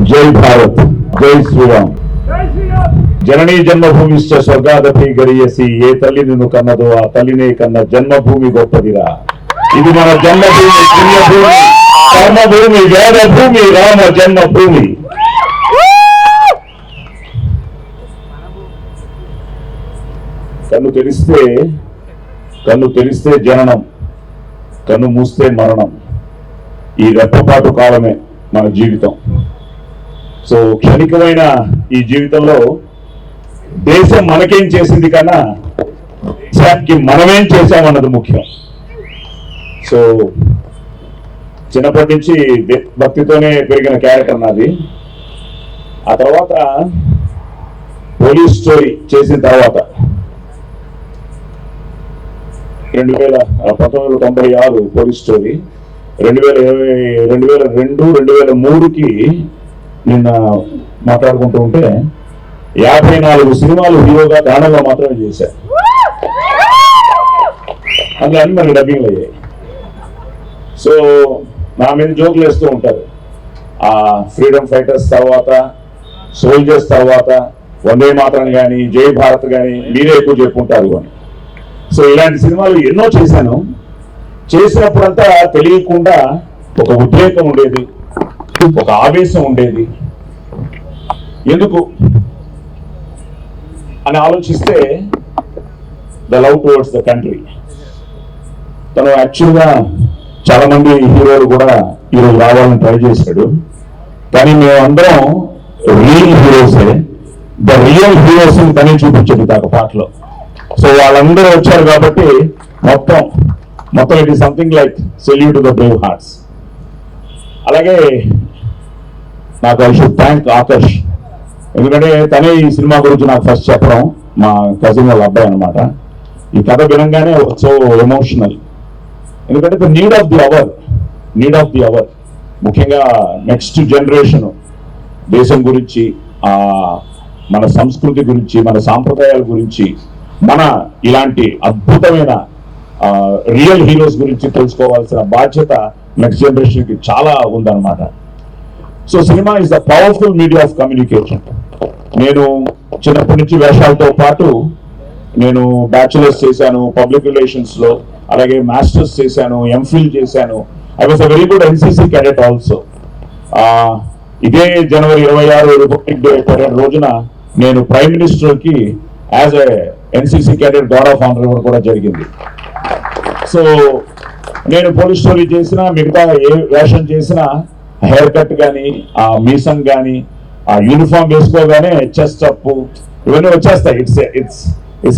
జై భారత్, జై శ్రీరామ్. జననీ జన్మభూమిశ్చ స్వర్గాదపి గరియసి, ఏ తల్లి నిన్ను కన్నదో ఆ తల్లినే కన్న జన్మభూమి గొప్పదిరా. ఇది మన జన్మభూమి, పుణ్యభూమి, కర్మభూమి, వేదభూమి, రామ జన్మభూమి. కన్ను తెరిస్తే జననం, కన్ను మూస్తే మరణం. ఈ రెప్పపాటు కాలమే మన జీవితం. సో క్షణికమైన ఈ జీవితంలో దేశం మనకేం చేసింది కన్నా దేశానికి మనమేం చేశామన్నది ముఖ్యం. సో చిన్నప్పటి నుంచి భక్తితోనే పెరిగిన క్యారెక్టర్ నాది. ఆ తర్వాత పోలీస్ స్టోరీ చేసిన తర్వాత 1996 పోలీస్ స్టోరీ, 2002, 2003కి నిన్న మాట్లాడుకుంటూ ఉంటే 54 సినిమాలు హీరోగా కన్నడలో మాత్రమే చేశారు. అందులో అన్ని మనకి డబ్బింగ్లు అయ్యాయి. సో నా మీద జోకులు వేస్తూ ఉంటారు. ఆ ఫ్రీడమ్ ఫైటర్స్ తర్వాత, సోల్జర్స్ తర్వాత వందే మాతరం కానీ, జై భారత్ కానీ మీరే ఎక్కువ చెప్పుకుంటారు అని. సో ఇలాంటి సినిమాలు ఎన్నో చేశాను. చేసినప్పుడంతా తెలియకుండా ఒక ఉద్రేకం ఉండేది, ఒక ఆవేశం ఉండేది. ఎందుకు అని ఆలోచిస్తే the love towards the country. తను యాక్చువల్గా చాలా మంది హీరోలు కూడా ఈరోజు రావాలని ట్రై చేశాడు. కానీ మేమందరం రియల్ హీరోసే. ద రియల్ హీరోస్ తనే చూపించాడు దాకా పాటలో. సో వాళ్ళందరూ వచ్చారు కాబట్టి మొత్తం it is something like salute to the Brave hearts. అలాగే నాకు ఐ షుడ్ థ్యాంక్ ఆకర్ష్. ఎందుకంటే తనే ఈ సినిమా గురించి నాకు ఫస్ట్ చెప్పడం. మా కజిన్ వాళ్ళ అబ్బాయి అనమాట. ఈ కథ వినంగానే సో ఎమోషనల్. ఎందుకంటే the need of the hour ముఖ్యంగా నెక్స్ట్ జనరేషన్ దేశం గురించి, మన సంస్కృతి గురించి, మన సాంప్రదాయాల గురించి, మన ఇలాంటి అద్భుతమైన రియల్ హీరోస్ గురించి తెలుసుకోవాల్సిన బాధ్యత నెక్స్ట్ జనరేషన్కి చాలా ఉందన్నమాట. So cinema is the powerful media of communication. నేను చిన్నప్పటి నుంచి వేషాలతో పాటు నేను బ్యాచులర్స్ చేశాను పబ్లిక్ రిలేషన్స్లో, అలాగే మాస్టర్స్ చేశాను, ఎంఫిల్ చేశాను. I was a very good NCC cadet also. ఇదే జనవరి 26 రిపబ్లిక్ డే రోజున నేను ప్రైమ్ మినిస్టర్కి as a NCC cadet guard of honour ఇవ్వడం కూడా జరిగింది. సో నేను పోలీస్ స్టోరీ చేసినా, మిగతా ఏ వేషం చేసినా హెయిర్ కట్ కానీ, ఆ మీసం కానీ, ఆ యూనిఫామ్ వేసుకోగానే చెస్ట్ అప్ ఇవన్నీ వచ్చేస్తాయి. ఇట్స్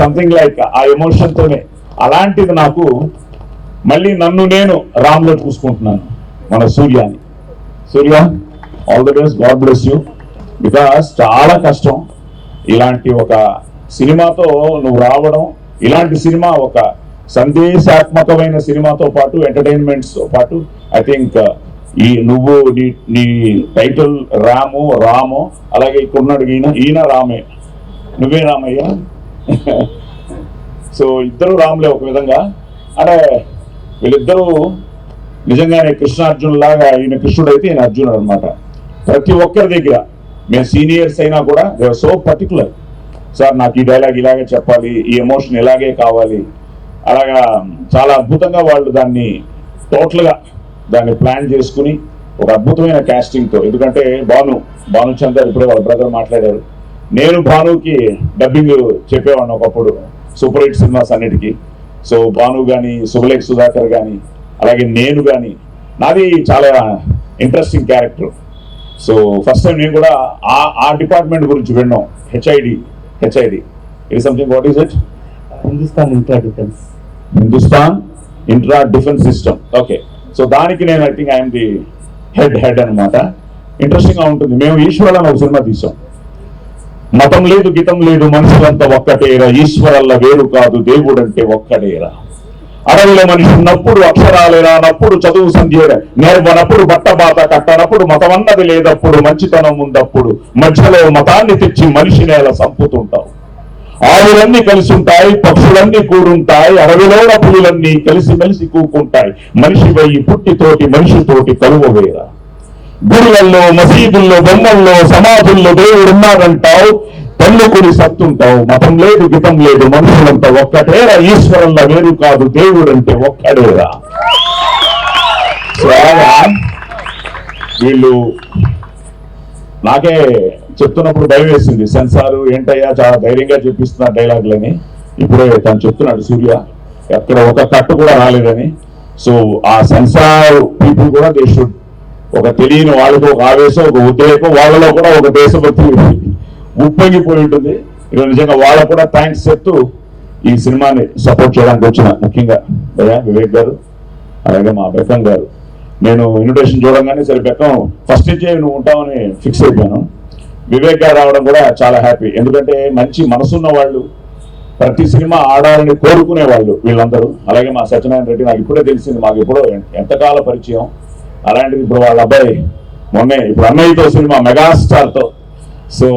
సంథింగ్ లైక్ ఆ ఎమోషన్తోనే. అలాంటిది నాకు మళ్ళీ నన్ను నేను రామ్లో చూసుకుంటున్నాను, మన సూర్యాని. Surya, all the best, god bless you. Because చాలా కష్టం ఇలాంటి ఒక సినిమాతో నువ్వు రావడం. ఇలాంటి సినిమా ఒక సందేశాత్మకమైన సినిమాతో పాటు, ఎంటర్టైన్మెంట్స్తో పాటు, ఐ థింక్ నువ్వు నీ టైటిల్ రాము, అలాగే ఇక్కడున్నాడు ఈయన రామే, నువ్వే రామయ్య. సో ఇద్దరు రాములే ఒక విధంగా. అంటే వీళ్ళిద్దరూ నిజంగానే కృష్ణార్జునులాగా, ఈయన కృష్ణుడు అయితే ఈయన అర్జునుడు అనమాట. ప్రతి ఒక్కరి దగ్గర మేము సీనియర్స్ అయినా కూడా they are so particular. Sir నాకు ఈ డైలాగ్ ఇలాగే చెప్పాలి, ఈ ఎమోషన్ ఇలాగే కావాలి, అలాగా చాలా అద్భుతంగా వాళ్ళు దాన్ని టోటల్గా దాన్ని ప్లాన్ చేసుకుని ఒక అద్భుతమైన క్యాస్టింగ్తో. ఎందుకంటే భానుచందర్ ఇప్పుడే వాళ్ళ బ్రదర్ మాట్లాడారు. నేను భానుకి డబ్బింగ్ చెప్పేవాడిని ఒకప్పుడు సూపర్ హిట్ సినిమాస్ అన్నిటికీ. సో భాను కానీ, శుభలేఖ సుధాకర్ కానీ, అలాగే నేను కానీ, నాది చాలా interesting character. So first time నేను కూడా ఆ డిపార్ట్మెంట్ గురించి విన్నాం. HID it something, what is it? Hindustan intra defence system. Okay, so దానికి నేను I think I'm the head అనమాట. ఇంట్రెస్టింగ్గా ఉంటుంది. మేము ఈశ్వరన్ ఒక సినిమా తీసాం. మతం లేదు, గీతం లేదు, మనుషులంతా ఒక్కటేరా, ఈశ్వరల్ల వేరు కాదు, దేవుడంటే ఒక్కడేరా. అడవిలో మనిషి ఉన్నప్పుడు అక్షరాలేరా నప్పుడు, చదువు సంధ్యేరా నేర్వనప్పుడు, బట్టబాత కట్టనప్పుడు, మతమన్నది లేదప్పుడు, మంచితనం ఉందప్పుడు, మధ్యలో మతాన్ని తెచ్చి మనిషి నేల సంపుతుంటావు. ఆవులన్నీ కలిసి ఉంటాయి, పక్షులన్నీ కూడుంటాయి, అడవిలోన పులులన్నీ కలిసి మెలిసి కూకుంటాయి, మనిషి వయ్యి పుట్టితోటి మనిషితోటి కలువ వేరా. గుడిలలో, మసీదుల్లో, బొమ్మల్లో, సమాధుల్లో దేవుడు ఉన్నాడంటావు, తల్లుకుని సత్తుంటావు. మతం లేదు, గితం లేదు, మనుషులంతా ఒక్కటేరా, ఈశ్వరంలో వేరు కాదు, దేవుడు అంటే ఒక్కడేరా. వీళ్ళు నాకే చెప్తున్నప్పుడు భయం వేసింది. సెన్సారు ఏంటయ్యా చాలా ధైర్యంగా చెప్పిస్తున్నారు డైలాగులని. ఇప్పుడే తను చెప్తున్నాడు సూర్య, ఎక్కడ ఒక కట్టు కూడా రాలేదని. సో ఆ సెన్సార్ పీపుల్ కూడా దే షుడ్, ఒక తెలియని వాళ్ళతో ఒక ఆవేశం, ఒక ఉద్రేకం, వాళ్ళలో కూడా ఒక దేశభక్తి ఉప్పొంగిపోయి ఉంటుంది. ఇక నిజంగా వాళ్ళకు కూడా థ్యాంక్స్ చెప్తూ ఈ సినిమాని సపోర్ట్ చేయడానికి వచ్చిన ముఖ్యంగా వివేక్ గారు, అలాగే మా బెక్కం గారు. నేను ఇన్విటేషన్ చూడంగానే సరే బెక్కం ఫస్ట్ నుంచే నువ్వు ఉంటామని ఫిక్స్ అయిపోయాను. వివేక్ గారు రావడం కూడా చాలా హ్యాపీ, ఎందుకంటే మంచి మనసున్న వాళ్ళు, ప్రతి సినిమా ఆడాలని కోరుకునే వాళ్ళు వీళ్ళందరూ. అలాగే మా సత్యనారాయణ రెడ్డి నాకు ఇప్పుడే తెలిసింది, మాకు ఎప్పుడో ఎంతకాల పరిచయం. అలాంటిది ఇప్పుడు వాళ్ళ అబ్బాయి మొన్నే ఇప్పుడు అన్నయ్యతో సినిమా మెగాస్టార్తో. సో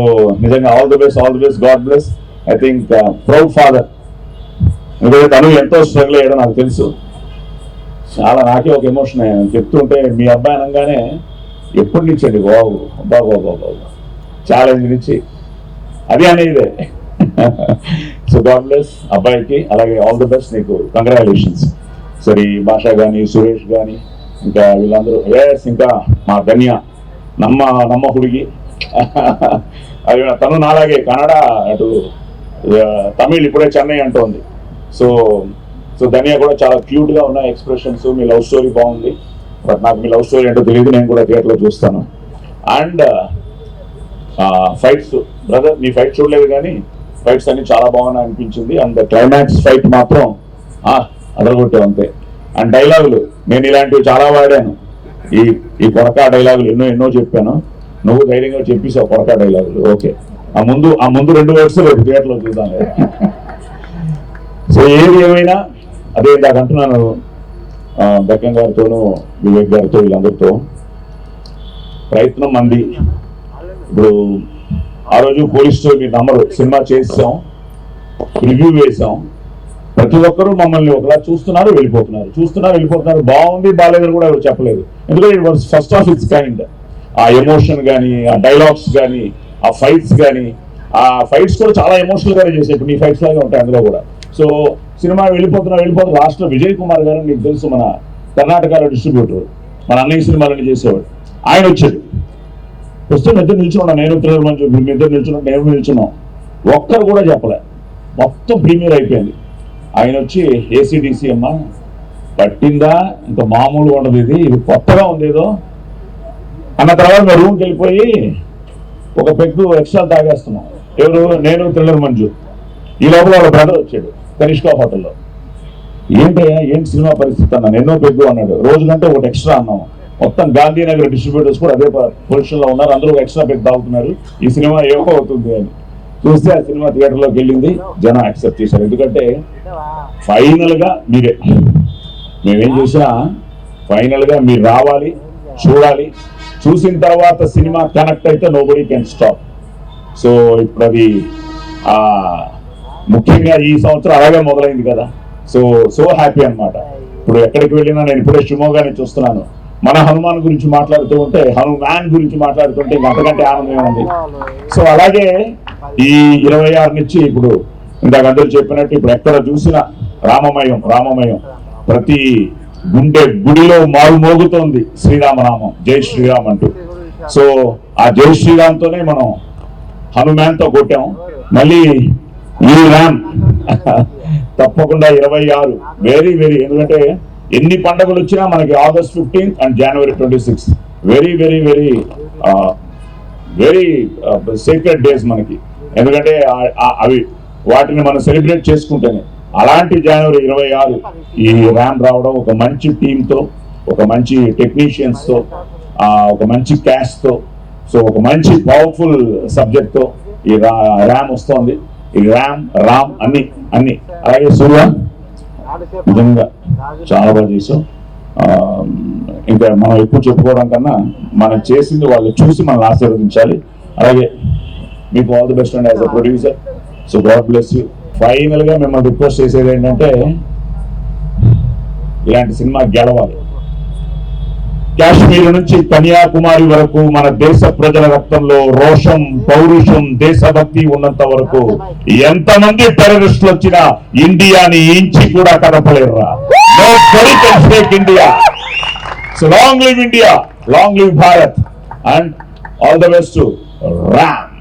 నిజంగా all the best, all the best, god bless. I think proud father. ఎందుకంటే తను ఎంతో స్ట్రగుల్ అయ్యాడో నాకు తెలుసు. చాలా నాకే ఒక ఎమోషన్ అయ్యాను చెప్తుంటే. మీ అబ్బాయి అనగానే ఎప్పటి నుంచి అండి బాబు, బాబు ఛాలెంజ్ నుంచి అది అనేదే. సో గాడ్ బ్లెస్ అబ్బాయికి, అలాగే ఆల్ ది బెస్ట్, నీకు కంగ్రాచులేషన్స్. సరే భాషా కానీ, సురేష్ కానీ, ఇంకా వీళ్ళందరూ, ఇంకా మా ధన్య నమ్మ హుడిగి అది తను నాలాగే కన్నడ, అటు తమిళ్, ఇప్పుడే చెన్నై అంటోంది. సో ధన్య కూడా చాలా క్యూట్గా ఉన్నాయి ఎక్స్ప్రెషన్స్. మీ లవ్ స్టోరీ బాగుంది, బట్ నాకు మీ లవ్ స్టోరీ ఏంటో తెలియదు, నేను కూడా థియేటర్లో చూస్తాను. అండ్ ఫైట్స్, బ్రదర్ నీ ఫైట్ చూడలేదు కానీ ఫైట్స్ అన్ని చాలా బాగున్నాయి అనిపించింది. అండ్ క్లైమాక్స్ ఫైట్ మాత్రం అదరగొట్టే అంతే. అండ్ డైలాగులు నేను ఇలాంటివి చాలా వాడాను. ఈ కొరకా డైలాగులు ఎన్నో చెప్పాను. నువ్వు ధైర్యంగా చెప్పేసావు కొరకా డైలాగులు. ఓకే, ఆ ముందు 2 వర్డ్స్ రేపు థియేటర్లో చూద్దాం. సో ఏది ఏమైనా అదే ఇందాక అంటున్నాను, బెక్కం గారితోనూ, వివేక్ గారితో, వీళ్ళందరితో ప్రయత్నం మంది. ఇప్పుడు ఆ రోజు పోలీసుతో మీరు నమ్మరు, సినిమా చేసాం, రివ్యూ వేసాం, ప్రతి ఒక్కరూ మమ్మల్ని ఒకలా చూస్తున్నారు వెళ్ళిపోతున్నారు. బాగుంది బాగాలేదని కూడా ఎవరు చెప్పలేదు. ఎందుకంటే it was first of it's kind. ఆ ఎమోషన్ కానీ, ఆ డైలాగ్స్ కానీ, ఆ ఫైట్స్ కానీ, ఆ ఫైట్స్ కూడా చాలా ఎమోషనల్ గానే చేసాయి. ఇప్పుడు నీ ఫైట్స్ లాగా ఉంటాయి అందులో కూడా. సో సినిమా వెళ్ళిపోతున్నా లాస్ట్లో విజయ్ కుమార్ గారు, నీకు తెలుసు, మన కర్ణాటకలో డిస్ట్రిబ్యూటర్, మన అన్నయ్య సినిమాలని చేసేవాడు. ఆయన వచ్చాడు. వస్తే ఇద్దరు నిల్చున్నాం, నేను థ్రిల్లర్ మంచు, ఇద్దరు నిల్చున్నాం. ఒక్కరు కూడా చెప్పలే, మొత్తం ప్రీమియర్ అయిపోయింది. ఆయన వచ్చి ఏసీడీసీ అమ్మ పట్టిందా, ఇంకా మామూలుగా ఉండదు, ఇది కొత్తగా ఉంది ఏదో అన్న తర్వాత మేము రూమ్కి వెళ్ళిపోయి ఒక పెగ్గు ఎక్స్ట్రా తాగేస్తున్నాం. ఎవరు? నేను, థ్రిల్లర్ మంజు. ఈ లోపల వాళ్ళ బ్రదర్ వచ్చాడు కనిష్కా హోటల్లో. ఏంటి సినిమా పరిస్థితి అన్నాను. ఎన్నో పెగ్గు అన్నాడు. రోజు కంటే ఒకటి ఎక్స్ట్రా అన్నాము. మొత్తం గాంధీనగర్ డిస్ట్రిబ్యూటర్స్ కూడా అదే పొజిషన్లో ఉన్నారు, అందరూ ఎక్స్ట్రా పెగ్ తాగుతున్నారు. ఈ సినిమా ఏమో అవుతుంది అని చూస్తే ఆ సినిమా థియేటర్లోకి వెళ్ళింది, జనం యాక్సెప్ట్ చేశారు. ఎందుకంటే ఫైనల్గా మీరే, మేమేం చేసినా ఫైనల్గా మీరు రావాలి, చూడాలి. చూసిన తర్వాత సినిమా కనెక్ట్ అయితే నోబడీ కెన్ స్టాప్. సో ఇప్పుడు అది ముఖ్యంగా ఈ సంవత్సరం అలాగే మొదలైంది కదా. సో హ్యాపీ అన్నమాట. ఇప్పుడు ఎక్కడికి వెళ్ళినా, నేను ఇప్పుడే షిమోగానే చూస్తున్నాను, మన హనుమాన్ గురించి మాట్లాడుతూ ఉంటే, హనుమాన్ గురించి మాట్లాడుతుంటే ఇంక అంతకంటే ఆనందమే ఉంది. సో అలాగే ఈ 26 నుంచి ఇప్పుడు ఇందాక అందరూ చెప్పినట్టు ఇప్పుడు ఎక్కడ చూసినా రామమయం, ప్రతి గుడిలో మోగుతోంది శ్రీరామనామం, జై శ్రీరామ్ అంటూ. సో ఆ జై శ్రీరామ్తోనే మనం హనుమాన్తో కొట్టాం. మళ్ళీ ఈ ర్యామ్ తప్పకుండా 26 వెరీ ఎందుకంటే ఎన్ని పండుగలు వచ్చినా మనకి August 15th and January 26th very secret days మనకి. ఎందుకంటే అవి వాటిని మనం సెలబ్రేట్ చేసుకుంటేనే. అలాంటి January 26 ఈ ర్యామ్ రావడం, ఒక మంచి టీంతో, ఒక మంచి టెక్నీషియన్స్తో, ఒక మంచి క్యాష్తో, సో ఒక మంచి పవర్ఫుల్ సబ్జెక్ట్తో ఈ ర్యామ్ వస్తోంది. ఈ రామ్ అన్ని అలాగే సూర్య నిజంగా చాలా బాగా చేసాం. ఇంకా మనం ఎక్కువ చెప్పుకోవడం కన్నా మనం చేసింది వాళ్ళు చూసి మనల్ని ఆశీర్వదించాలి. అలాగే మీకు all the best and as a producer. So God bless you. ఫైనల్గా మిమ్మల్ని రిక్వెస్ట్ చేసేది ఏంటంటే, ఇలాంటి సినిమా గెలవాలి. కాశ్మీర్ నుంచి కన్యాకుమారి వరకు మన దేశ ప్రజల రక్తంలో రోషం, పౌరుషం, దేశభక్తి ఉన్నంత వరకు ఎంతమంది టెర్రరిస్టులు వచ్చినా ఇండియాని ఇంచి కూడా కదపలేరురా. Nobody can shake India. So long live India, long live Bharat, and all the best to Ram.